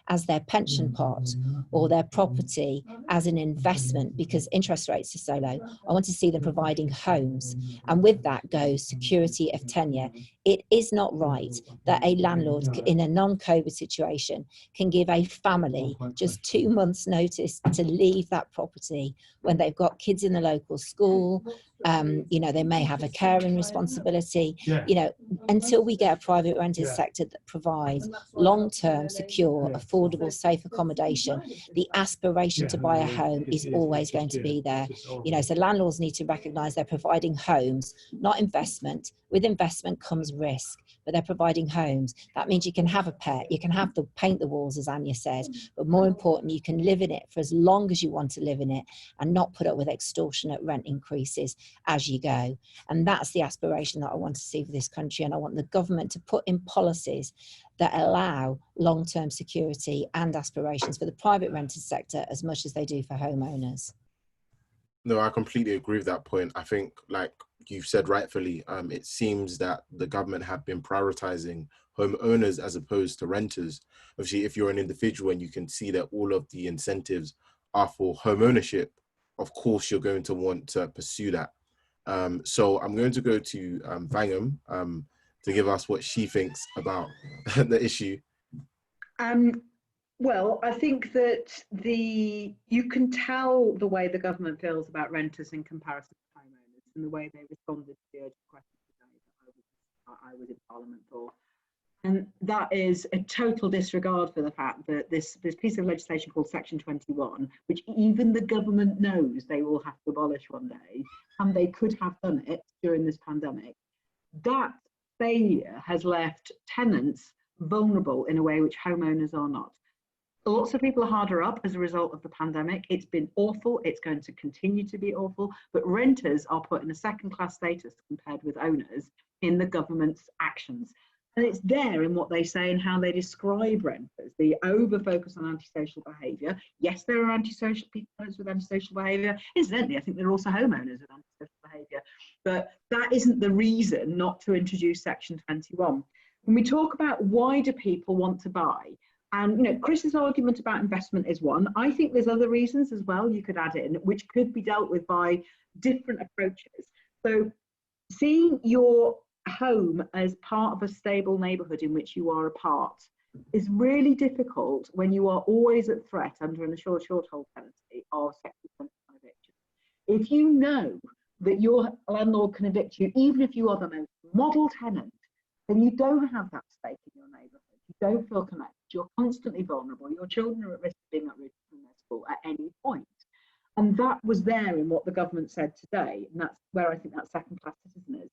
as their pension pot or their property as an investment because interest rates are so low. I want to see them providing homes. And with that goes security of tenure. It is not right that a landlord in a non-COVID situation can give a family just 2 months notice to leave that property when they've got kids in the local school. You know, they may have a caring responsibility, you know, until we get a private rented sector that provides long-term, secure, affordable, safe accommodation, the aspiration to buy a home is always going to be there. You know, so landlords need to recognise they're providing homes, not investment. With investment comes risk, but they're providing homes. That means you can have a pet, you can have the paint the walls, as Anya said, but more important, you can live in it for as long as you want to live in it and not put up with extortionate rent increases as you go. And that's the aspiration that I want to see for this country. And I want the government to put in policies that allow long-term security and aspirations for the private rented sector as much as they do for homeowners. No, I completely agree with that point. I think, like you've said rightfully, it seems that the government have been prioritizing homeowners as opposed to renters. Obviously, if you're an individual and you can see that all of the incentives are for home ownership, of course, you're going to want to pursue that. So I'm going to go to Thangam to give us what she thinks about the issue. Well, I think that you can tell the way the government feels about renters in comparison to homeowners and the way they responded to the urgent question today that I was in Parliament for. And that is a total disregard for the fact that this piece of legislation called Section 21, which even the government knows they will have to abolish one day, and they could have done it during this pandemic, that failure has left tenants vulnerable in a way which homeowners are not. Lots of people are harder up as a result of the pandemic. It's been awful. It's going to continue to be awful. But renters are put in a second-class status compared with owners in the government's actions. And it's there in what they say and how they describe renters. The over-focus on antisocial behaviour. Yes, there are antisocial people with antisocial behaviour. Incidentally, I think there are also homeowners with antisocial behaviour. But that isn't the reason not to introduce Section 21. When we talk about why do people want to buy, and, you know, Chris's argument about investment is one. I think there's other reasons as well you could add in, which could be dealt with by different approaches. So seeing your home as part of a stable neighbourhood in which you are a part is really difficult when you are always at threat under an assured short-hold tenancy of Section 21 eviction. If you know that your landlord can evict you, even if you are the most model tenant, then you don't have that stake in your neighbourhood. You don't feel connected. You're constantly vulnerable. Your children are at risk of being uprooted from their school at any point. And that was there in what the government said today. And that's where I think that second-class citizen is.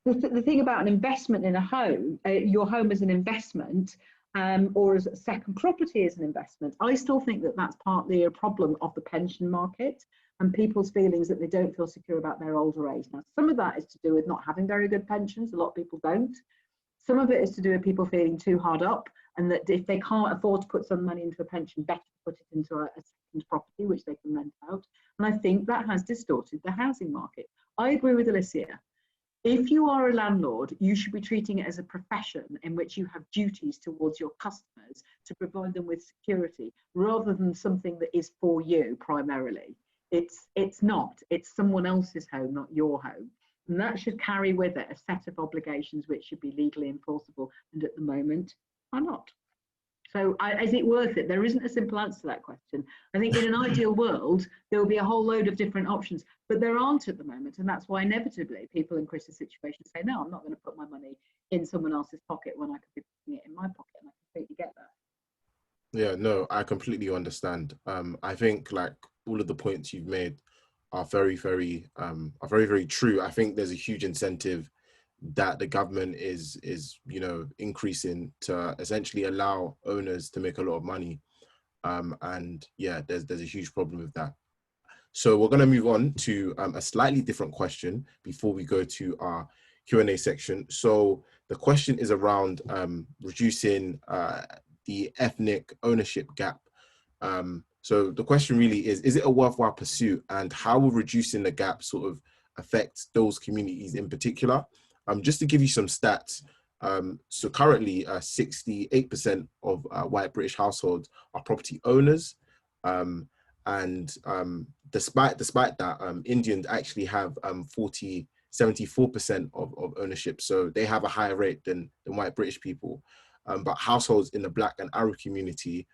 The thing about an investment in a home, your home as an investment, or as a second property as an investment, I still think that that's partly a problem of the pension market and people's feelings that they don't feel secure about their older age. Now, some of that is to do with not having very good pensions. A lot of people don't. Some of it is to do with people feeling too hard up, and that if they can't afford to put some money into a pension, better to put it into a second property, which they can rent out. And I think that has distorted the housing market. I agree with Alicia. If you are a landlord, you should be treating it as a profession in which you have duties towards your customers to provide them with security, rather than something that is for you primarily. It's not. It's someone else's home, not your home. And that should carry with it a set of obligations which should be legally enforceable, and at the moment are not. So is it worth it? There isn't a simple answer to that question. I think in an ideal world, there will be a whole load of different options, but there aren't at the moment. And that's why inevitably people in Chris's situation say, no, I'm not going to put my money in someone else's pocket when I could be putting it in my pocket. And I completely get that. Yeah, no, I completely understand. I think like all of the points you've made are very, very true. I think there's a huge incentive that the government is increasing to essentially allow owners to make a lot of money, and yeah, there's a huge problem with that. So we're going to move on to a slightly different question before we go to our Q&A section. So the question is around reducing the ethnic ownership gap. So the question really is it a worthwhile pursuit, and how will reducing the gap sort of affect those communities in particular? Just to give you some stats, So currently, 68% of white British households are property owners, and despite that, Indians actually have 74% of ownership. So they have a higher rate than white British people. But households in the Black and Arab community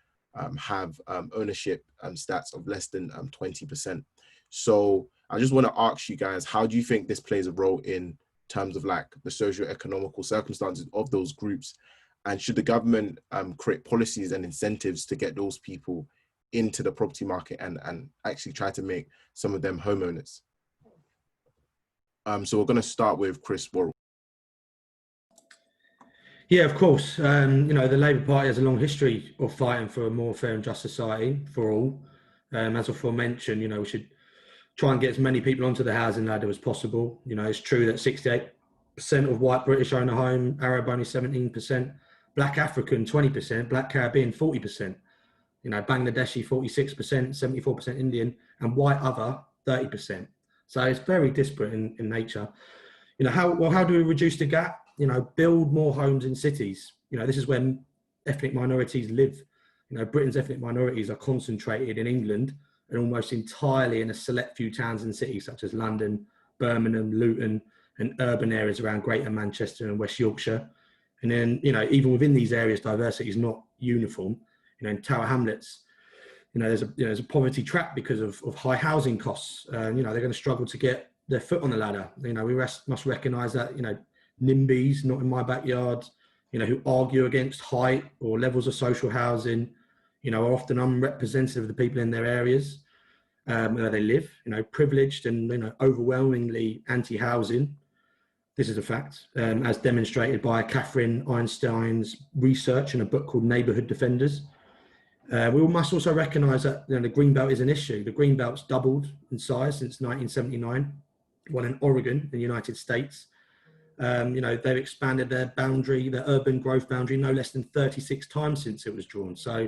have ownership stats of less than 20%. So I just want to ask you guys, how do you think this plays a role in terms of like the socio-economical circumstances of those groups? And should the government create policies and incentives to get those people into the property market and actually try to make some of them homeowners? So we're going to start with Chris Worrall. Yeah, of course. You know, the Labour Party has a long history of fighting for a more fair and just society for all. As aforementioned, you know, we should try and get as many people onto the housing ladder as possible. You know, it's true that 68% of white British own a home, Arab only 17%, Black African 20%, Black Caribbean 40%, you know, Bangladeshi 46%, 74% Indian, and white other 30%. So it's very disparate in nature. You know, how do we reduce the gap? You know, build more homes in cities. You know, this is where ethnic minorities live. You know, Britain's ethnic minorities are concentrated in England and almost entirely in a select few towns and cities such as London, Birmingham, Luton, and urban areas around Greater Manchester and West Yorkshire. And then, you know, even within these areas, diversity is not uniform. You know, in Tower Hamlets, you know, there's a poverty trap because of high housing costs. You know, they're going to struggle to get their foot on the ladder. You know, we must recognise that, you know, NIMBYs, not in my backyard, you know, who argue against height or levels of social housing, you know, are often unrepresentative of the people in their areas where they live, you know, privileged and, you know, overwhelmingly anti-housing. This is a fact, as demonstrated by Catherine Einstein's research in a book called Neighbourhood Defenders. We must also recognise that, you know, the Greenbelt is an issue. The Greenbelt's doubled in size since 1979, one in Oregon in the United States. You know, they've expanded their boundary, their urban growth boundary, no less than 36 times since it was drawn. So,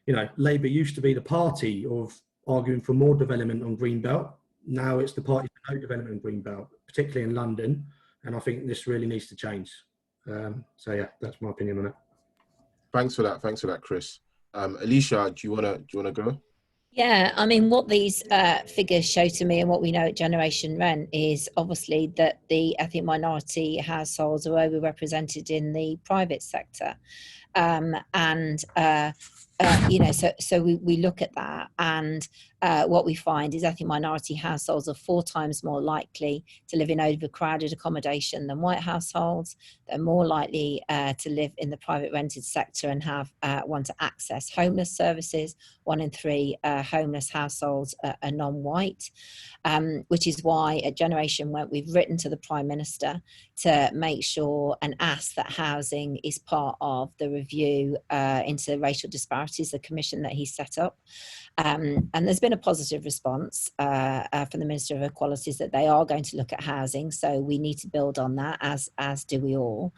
you know, Labour used to be the party of arguing for more development on Greenbelt. Now it's the party for no development on Greenbelt, particularly in London. And I think this really needs to change. So yeah, that's my opinion on it. Thanks for that, Chris. Alicia, do you wanna go? Yeah, I mean, what these figures show to me and what we know at Generation Rent is obviously that the ethnic minority households are overrepresented in the private sector. You know, so we look at that, and what we find is ethnic minority households are 4 times more likely to live in overcrowded accommodation than white households. They're more likely to live in the private rented sector and want to access homeless services. 1 in 3 homeless households are non-white, which is why at Generation Rent we've written to the Prime Minister to make sure and ask that housing is part of the review into racial disparities, the commission that he set up. And there's been a positive response from the Minister of Equalities that they are going to look at housing. So we need to build on that, as do we all.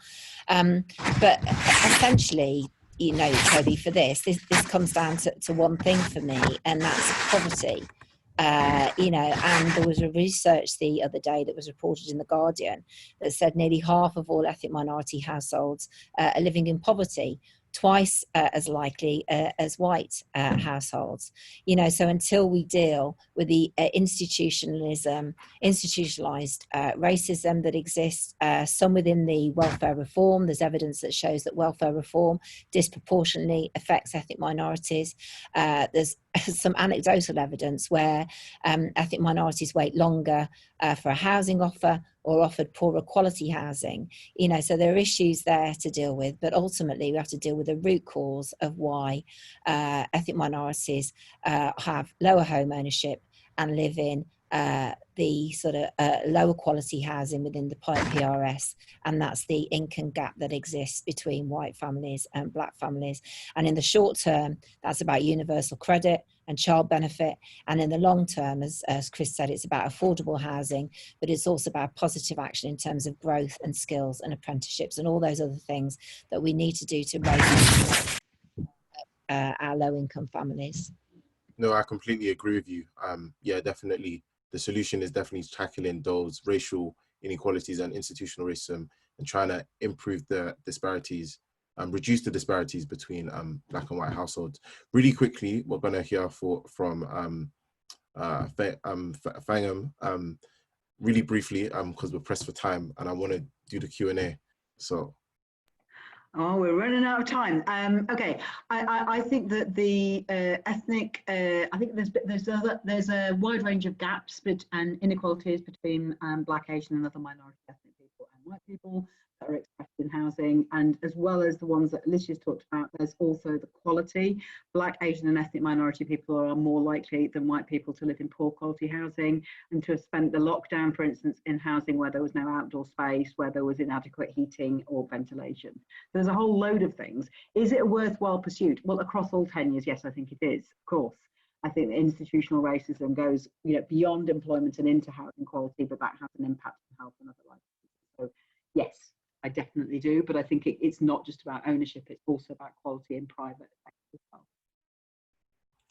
But essentially, you know, Toby, for this comes down to one thing for me, and that's poverty. You know, and there was a research the other day that was reported in The Guardian that said nearly half of all ethnic minority households are living in poverty, twice as likely as white households. You know, so until we deal with the institutionalized racism that exists, some within the welfare reform, there's evidence that shows that welfare reform disproportionately affects ethnic minorities. There's some anecdotal evidence where ethnic minorities wait longer for a housing offer or offered poorer quality housing. You know, so there are issues there to deal with, but ultimately we have to deal with the root cause of why ethnic minorities have lower home ownership and live in the sort of lower quality housing within the PRS, and that's the income gap that exists between white families and black families. And in the short term, that's about universal credit and child benefit, and in the long term, as Chris said, it's about affordable housing, but it's also about positive action in terms of growth and skills and apprenticeships and all those other things that we need to do to raise our low-income families. No, I completely agree with you. Yeah, definitely. The solution is definitely tackling those racial inequalities and institutional racism and trying to improve the disparities, reduce the disparities between black and white households. Really quickly, we're going to hear from Thangam, really briefly, because we're pressed for time, and I want to do the Q&A. So. Oh, we're running out of time. Okay, I think that the ethnic, I think there's a wide range of gaps and inequalities between Black, Asian, and other minority ethnic people and white people that are expressed in housing, and as well as the ones that Alicia's talked about, there's also the quality. Black, Asian, and ethnic minority people are more likely than white people to live in poor quality housing and to have spent the lockdown, for instance, in housing where there was no outdoor space, where there was inadequate heating or ventilation. There's a whole load of things. Is it a worthwhile pursuit? Well, across all tenures, yes, I think it is, of course. I think that institutional racism goes, beyond employment and into housing quality, but that has an impact on health and other life. So yes, I definitely do, but I think it's not just about ownership, it's also about quality in private as well.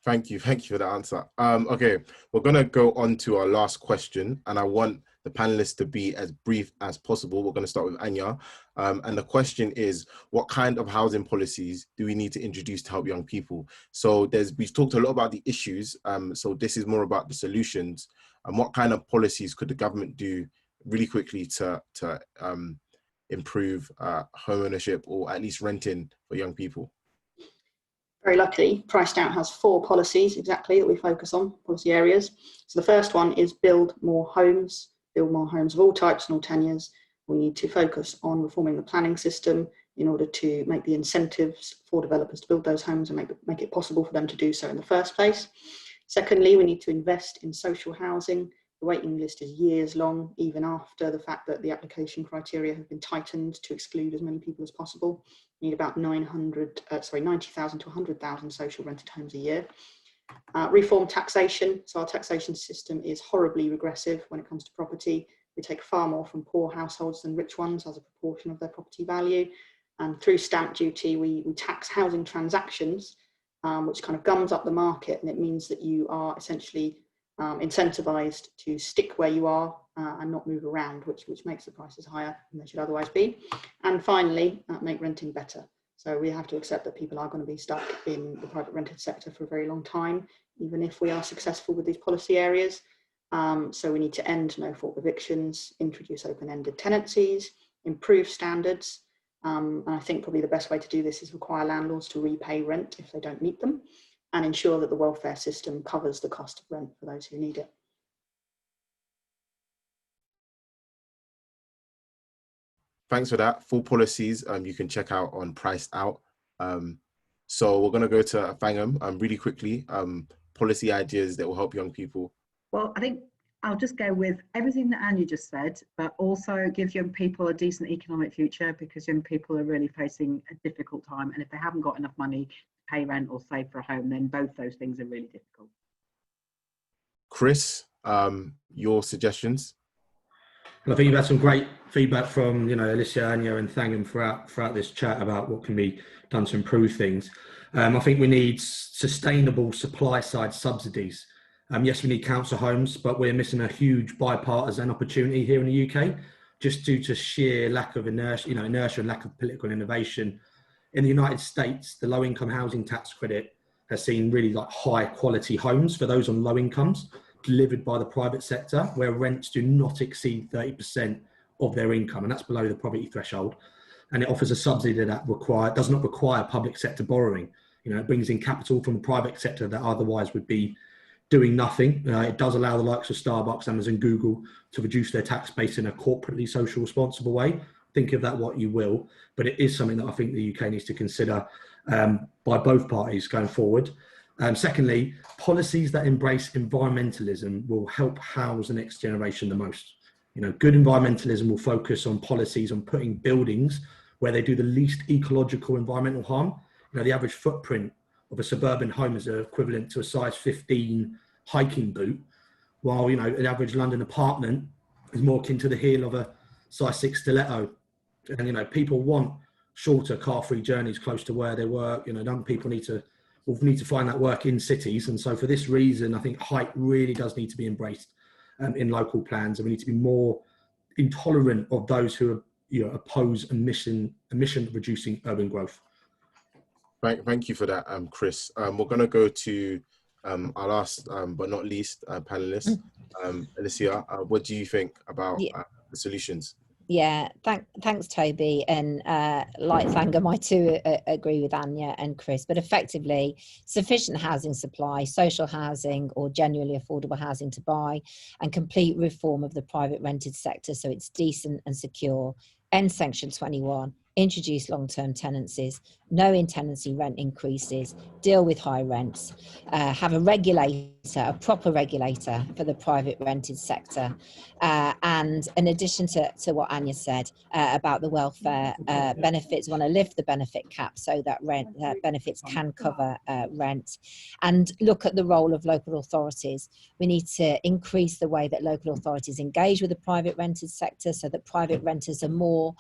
Thank you for the answer. Okay, we're gonna go on to our last question, and I want the panelists to be as brief as possible. We're gonna start with Anya, and the question is, what kind of housing policies do we need to introduce to help young people? So we've talked a lot about the issues, so this is more about the solutions, and what kind of policies could the government do really quickly to improve home ownership, or at least renting for young people? Very luckily, Priced Out has 4 policies exactly that we focus on, policy areas. So the first one is build more homes of all types and all tenures. We need to focus on reforming the planning system in order to make the incentives for developers to build those homes and make it possible for them to do so in the first place. Secondly, we need to invest in social housing. The waiting list is years long, even after the fact that the application criteria have been tightened to exclude as many people as possible. We need about 90,000 to 100,000 social rented homes a year. Reform taxation. So our taxation system is horribly regressive when it comes to property. We take far more from poor households than rich ones as a proportion of their property value. And through stamp duty, we tax housing transactions, which kind of gums up the market, and it means that you are essentially incentivized to stick where you are and not move around, which makes the prices higher than they should otherwise be. And finally, make renting better. So we have to accept that people are going to be stuck in the private rented sector for a very long time, even if we are successful with these policy areas. So we need to end no-fault evictions, introduce open-ended tenancies, improve standards. And I think probably the best way to do this is require landlords to repay rent if they don't meet them, and ensure that the welfare system covers the cost of rent for those who need it. Thanks for that. Full policies you can check out on Priced Out. So we're going to go to Thangam really quickly. Policy ideas that will help young people. Well, I think I'll just go with everything that Anya just said, but also give young people a decent economic future, because young people are really facing a difficult time. And if they haven't got enough money to pay rent or save for a home, then both those things are really difficult. Chris, your suggestions? Well, I think you've had some great feedback from, Alicia, Anya, and Thangam throughout this chat about what can be done to improve things. I think we need sustainable supply side subsidies. Yes, we need council homes, but we're missing a huge bipartisan opportunity here in the UK, just due to sheer lack of inertia and lack of political innovation. In the United States, the low-income housing tax credit has seen really high-quality homes for those on low incomes, delivered by the private sector, where rents do not exceed 30% of their income, and that's below the poverty threshold. And it offers a subsidy that does not require public sector borrowing. It brings in capital from the private sector that otherwise would be doing nothing. It does allow the likes of Starbucks, Amazon, Google to reduce their tax base in a corporately social responsible way. Think of that what you will, but it is something that I think the UK needs to consider by both parties going forward. Secondly, policies that embrace environmentalism will help house the next generation the most. Good environmentalism will focus on policies on putting buildings where they do the least ecological environmental harm. The average footprint of a suburban home is equivalent to a size 15 hiking boot, while an average London apartment is more akin to the heel of a size 6 stiletto. And people want shorter car-free journeys close to where they work. Young people need to find that work in cities, and so for this reason, I think height really does need to be embraced in local plans, and we need to be more intolerant of those who are oppose emission reducing urban growth. Thank you for that, Chris. We're going to go to our last but not least panelist, Alicia. What do you think about the solutions? Yeah, thanks, Toby. And like Thangam, I too agree with Anya and Chris, but effectively sufficient housing supply, social housing or genuinely affordable housing to buy, and complete reform of the private rented sector so it's decent and secure, end Section 21, introduce long-term tenancies, no in-tenancy rent increases, deal with high rents, have a regulator, a proper regulator for the private rented sector. And in addition to what Anya said about the welfare benefits, want to lift the benefit cap so that benefits can cover rent, and look at the role of local authorities. We need to increase the way that local authorities engage with the private rented sector so that private renters are more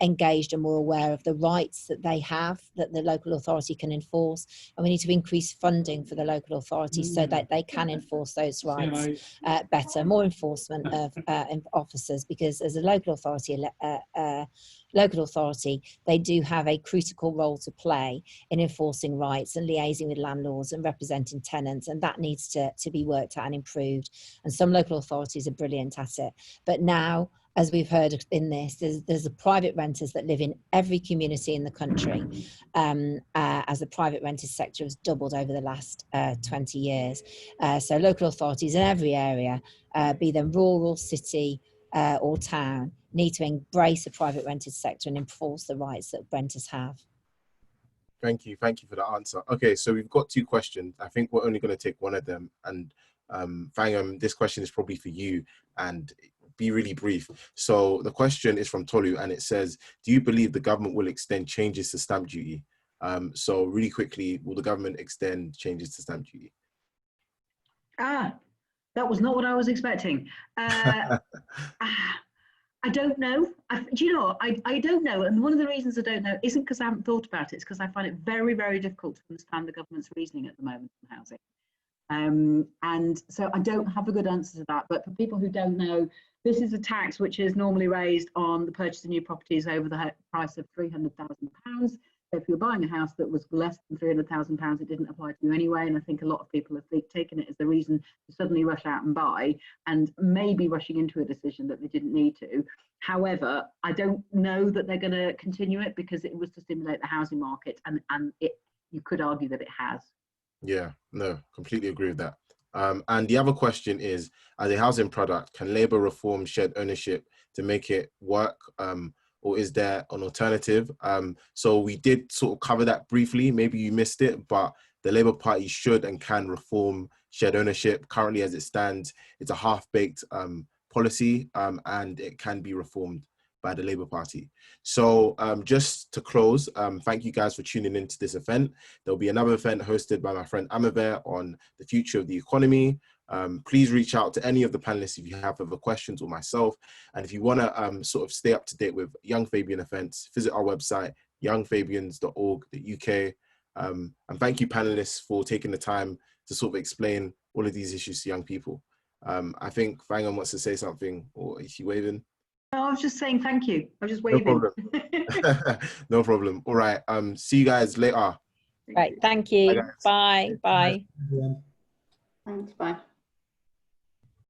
engaged and more aware of the rights that they have, that the local authority can enforce. And we need to increase funding for the local authorities so that they can enforce those rights better, more enforcement of officers, because as a local authority, they do have a critical role to play in enforcing rights and liaising with landlords and representing tenants, and that needs to be worked out and improved. And some local authorities are brilliant at it. But now, as we've heard in this, there's the private renters that live in every community in the country, as the private renters sector has doubled over the last 20 years. So local authorities in every area, be them rural, city or town, need to embrace the private rented sector and enforce the rights that renters have. Thank you for the answer. Okay, so we've got two questions. I think we're only going to take one of them. And Thangam, this question is probably for you, and be really brief. So the question is from Tolu, and it says, do you believe the government will extend changes to stamp duty? So really quickly, will the government extend changes to stamp duty? That was not what I was expecting. I don't know. Do you know, I don't know. And one of the reasons I don't know isn't because I haven't thought about it. It's because I find it very, very difficult to understand the government's reasoning at the moment on housing. And so I don't have a good answer to that. But for people who don't know, this is a tax which is normally raised on the purchase of new properties over the price of £300,000. So if you're buying a house that was less than £300,000, it didn't apply to you anyway. And I think a lot of people have taken it as the reason to suddenly rush out and buy, and maybe rushing into a decision that they didn't need to. However, I don't know that they're going to continue it because it was to stimulate the housing market, and you could argue that it has. Yeah, no, completely agree with that. And the other question is, as a housing product, can Labour reform shared ownership to make it work? Or is there an alternative? So we did sort of cover that briefly. Maybe you missed it, but the Labour Party should and can reform shared ownership. Currently, as it stands, it's a half-baked policy, and it can be reformed by the Labour Party. So just to close, thank you guys for tuning into this event. There'll be another event hosted by my friend Amaver on the future of the economy. Please reach out to any of the panelists if you have other questions, or myself. And if you want to sort of stay up to date with Young Fabian events, visit our website, youngfabians.org.uk. And thank you, panelists, for taking the time to sort of explain all of these issues to young people. I think Thangam wants to say something, or is she waving? No, I was just saying thank you. I was just waving. No problem. No problem. All right. See you guys later. Right. Thank you. Bye. Bye. Thanks. Bye.